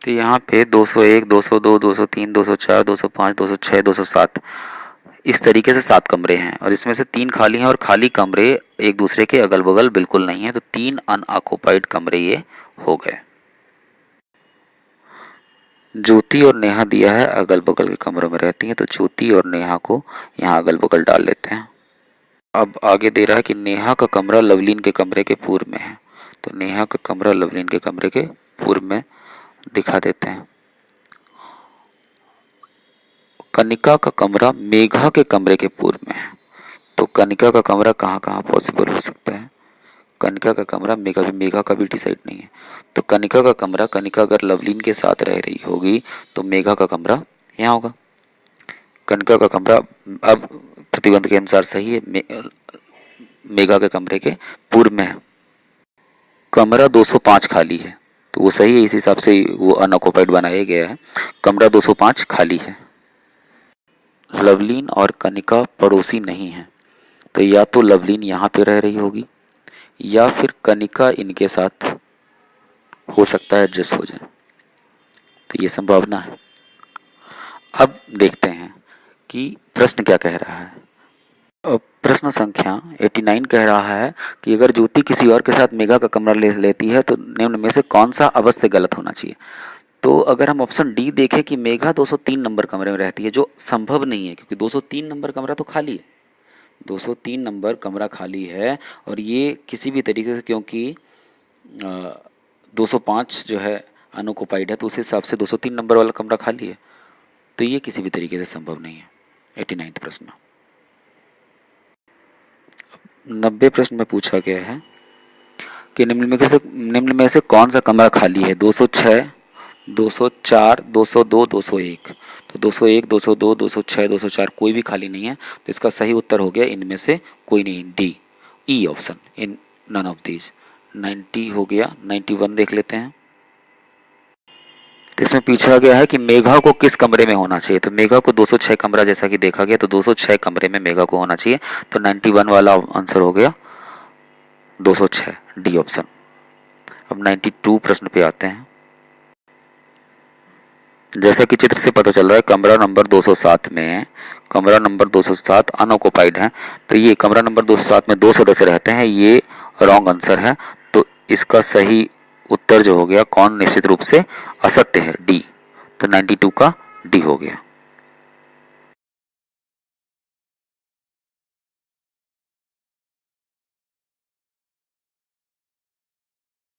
तो यहाँ पे 201, 202, 203, 204, 205, 206, 207 इस तरीके से 7 कमरे हैं और इसमें से 3 खाली हैं और खाली कमरे एक दूसरे के अगल बगल बिल्कुल नहीं है, तो 3 अनऑक्युपाइड कमरे ये हो गए। ज्योति और नेहा दिया है अगल बगल के कमरों में रहती हैं, तो ज्योति और नेहा को यहाँ अगल बगल डाल लेते हैं। अब आगे दे रहा है कि नेहा का कमरा लवलीन के कमरे के पूर्व में है, तो नेहा का कमरा लवलीन के कमरे के पूर्व में दिखा देते हैं। कनिका का कमरा मेघा के कमरे के पूर्व में है, तो कनिका का कमरा कहाँ कहाँ पॉसिबल हो सकता है। कनिका का कमरा मेघा का भी डिसाइड नहीं है, तो कनिका का कमरा, कनिका अगर लवलीन के साथ रह रही होगी तो मेघा का कमरा यहाँ होगा। कनिका का कमरा अब प्रतिबंध के अनुसार सही है, मेघा के कमरे के पूर्व में है। कमरा 205 खाली है, तो वो सही है, इस हिसाब से वो अनऑक्युपाइड बनाया गया है। कमरा 205 खाली है। लवलीन और कनिका पड़ोसी नहीं है, तो या तो लवलीन यहाँ पे रह रही होगी या फिर कनिका इनके साथ हो सकता है एडजस्ट हो जाए, तो ये संभावना है। अब देखते हैं कि प्रश्न क्या कह रहा है। अब प्रश्न संख्या 89 कह रहा है कि अगर ज्योति किसी और के साथ मेघा का कमरा ले लेती है तो निम्न में से कौन सा अवश्य गलत होना चाहिए। तो अगर हम ऑप्शन डी देखें कि मेघा 203 नंबर कमरे में रहती है, जो संभव नहीं है क्योंकि 203 नंबर कमरा तो खाली है, 203 नंबर कमरा खाली है और ये किसी भी तरीके से, क्योंकि 205 जो है अनऑक्युपाइड है, तो उस हिसाब से 203 नंबर वाला कमरा खाली है, तो ये किसी भी तरीके से संभव नहीं है। 89 प्रश्न। 90 प्रश्न में पूछा गया है कि निम्न में से कौन सा कमरा खाली है। 206, 204, 202, 201। तो 201, 202, 206, 204 कोई भी खाली नहीं है, तो इसका सही उत्तर हो गया इनमें से कोई नहीं, डी, ई ऑप्शन, इन नन ऑफ दीज। 90 हो गया। 91 देख लेते हैं। तो इसमें पूछा गया है कि मेघा को किस कमरे में होना चाहिए। तो मेघा को 206 कमरा जैसा कि देखा गया, तो 206 कमरे में मेघा को होना चाहिए, तो 91 वाला आंसर हो गया 206, डी ऑप्शन। अब 92 प्रश्न पे आते हैं। जैसा कि चित्र से पता चल रहा है कमरा नंबर 207 में, कमरा नंबर 207 अनऑक्युपाइड है, तो ये कमरा नंबर 207 में 2 सदस्य रहते हैं, ये रॉन्ग आंसर है। तो इसका सही उत्तर जो हो गया कौन, निश्चित रूप से असत्य है, डी। तो 92 का डी हो गया।